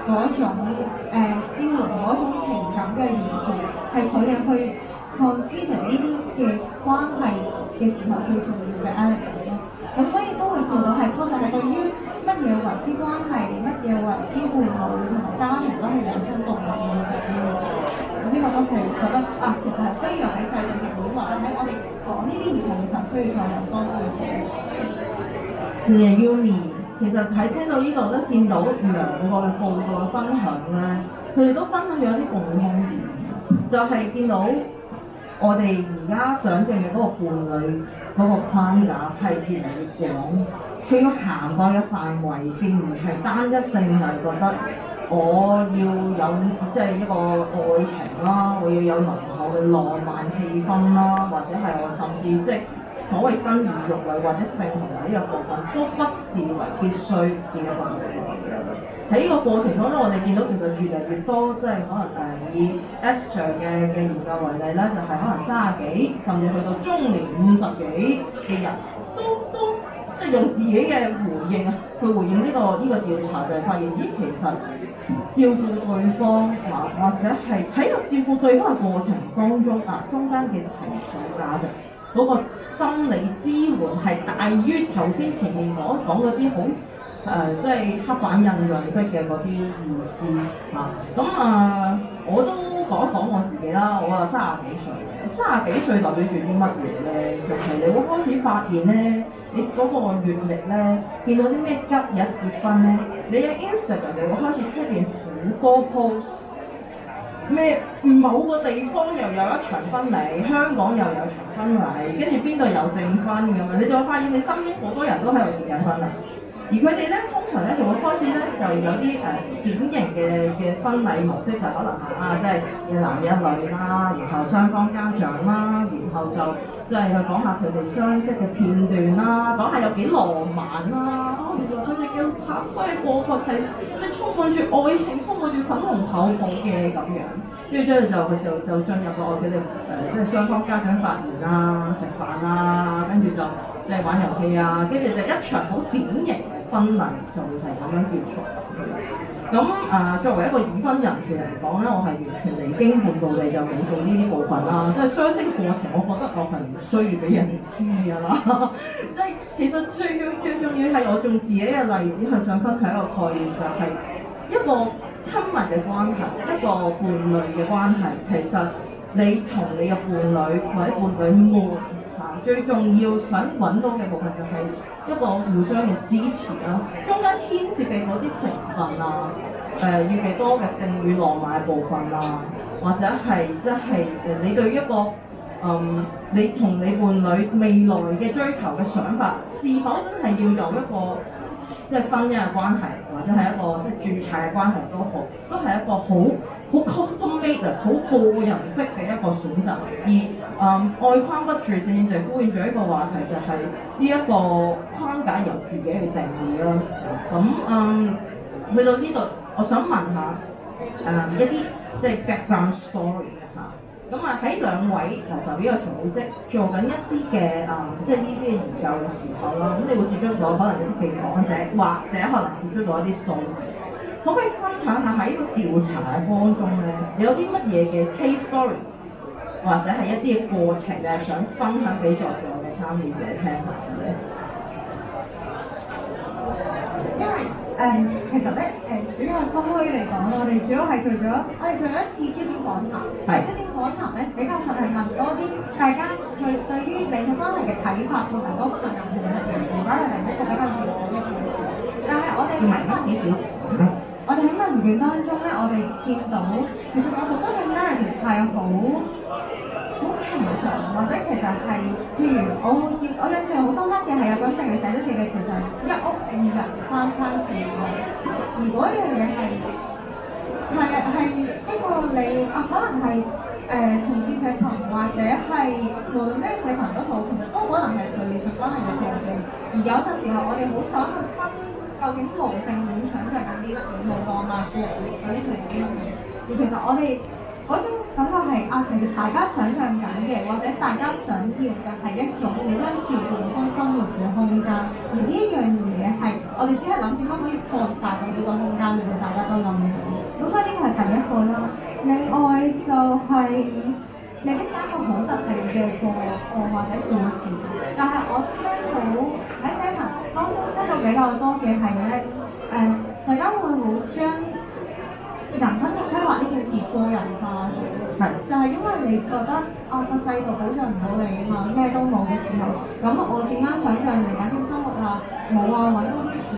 嗰種支援嗰種情感嘅連結，係佢哋去 consider 呢啲嘅關係嘅時候最重要嘅 elements 咯。咁所以都會見到係確實係對於乜嘢為之關係，乜嘢為之伴侶同埋家庭都係有相共鳴嘅。咁呢個都係覺得其實係需要喺制度層面或者喺我哋講呢啲議題嘅時候需要再有多啲嘅。Yumi， 其實喺聽到呢度咧，見到兩個報告嘅分享咧，佢哋都分享咗一啲共通點，就係見到我哋而家想象嘅嗰個伴侶嗰個框架係越嚟越廣，佢要涵蓋嘅範圍並唔係單一性，係覺得我要有即係一個愛情啦，我要有濃厚嘅浪漫氣氛啦，或者係我甚至即係所謂生兒育女或者性行為呢個部分都不視為必須嘅一個部分。喺呢個過程當中，我哋見到其實越嚟越多即係可能以 Esther 嘅研究為例啦，就係可能30幾甚至去到中年50幾嘅人都即係用自己嘅回應去回應呢個調查，就係發現咦其實照顧對方或者係喺個照顧對方嘅過程當中中間嘅情緒價值嗰個心理支援係大於頭先前面我講嗰啲好即係刻板印象式嘅嗰啲意思我都講一講我自己啦。我30幾歲嘅，30幾歲代表住啲乜嘢咧？就係你會開始發現咧，你嗰個閲歷咧，見到啲咩吉日結婚咧，你嘅 Instagram 就會開始出現好多 post， 咩某個地方又有一場婚禮，香港又有場婚禮，跟住邊度有證婚咁樣，你就會發現你身邊好多人都喺度結緊婚啦。而佢哋咧通常咧就會開始咧就有啲典型嘅婚禮模式，就可能係即係一男一女啦，然後雙方家長啦，然後就即係去講下佢哋相識嘅片段啦，講下有幾浪漫啦。原來佢哋嘅拍拖嘅過程係即係充滿住愛情，充滿住粉紅泡泡嘅咁樣。跟住之後佢就進入咗佢哋即係雙方家長發言啦、食飯啦，跟住就即係玩遊戲啊，跟住就一場好典型婚禮就會係咁樣結束。咁作為一個已婚人士嚟講咧，我係完全離經叛道地就冇做呢啲部分啦。即係相識過程，我覺得我係唔需要俾人知㗎啦。即係其實最重要係我用自己嘅例子去想分享一個概念，就係一個親密嘅關係，一個伴侶嘅關係。其實你同你嘅伴侶或者伴侶們最重要想揾到嘅部分就係一個互相嘅支持啦，中間牽涉嘅嗰啲成分要幾多嘅性與浪漫嘅部分或者係即係你對於一個你同你伴侶未來嘅追求嘅想法，是否真係要有一個即係婚姻嘅關係，或者係一個即係註冊嘅關係都好，都係一個好 custom made 好個人式嘅一個選擇。而愛框不住，正就呼應咗一個話題，就係呢一個框架由自己去定義啦。咁去到呢度，我想問下一啲即係 background story 咁喺兩位代表嘅組織做緊一啲嘅即係呢啲嘅研究嘅時候啦，咁你會接觸到可能一啲被訪者，或者可能接觸到一啲數字，可唔可以分享下喺個調查嘅當中咧，有啲乜嘢嘅 case story， 或者係一啲嘅過程咧，想分享俾在座嘅參與者聽下嘅？因為其實咧比較深虛嚟講，我哋主要係做咗一次焦點訪談。焦點訪談咧比較上係問多啲大家佢對於兩性關係嘅睇法同埋嗰個責任係乜嘢。如果係另一個比較完整嘅故事，但係我哋喺問卷當中咧，我哋見到其實有好多嘅 narrative 係好平常，或者其實係譬如我印象好深刻嘅係有個人淨係寫咗4個字，就係一屋2人3餐4個，而嗰樣嘢係一個你可能係同志社群，或者係無論咩社群都好，其實都可能係佢哋相關係嘅構成。而有陣時候我哋好想去分究竟無性戀想像緊啲乜嘢，無浪漫嘅人想係啲乜嘢，而其實我哋嗰種感覺係其實大家想像緊嘅，或者大家想要嘅係一種互相照顧、互相生活嘅空間。而呢一樣嘢係我哋只係諗點樣可以擴大到呢個空間，令到大家都諗到。個啦。另外就係、未必加個好特定嘅個案或者故事，但係我聽到喺社群當中聽到比較多嘅係咧，大家會唔會將人生嘅規劃呢件事個人化咗？係就係因為你覺得個制度保障唔到你啊嘛，咩都冇嘅時候，咁我點樣想像嚟緊點生活啊？冇啊，揾工之前。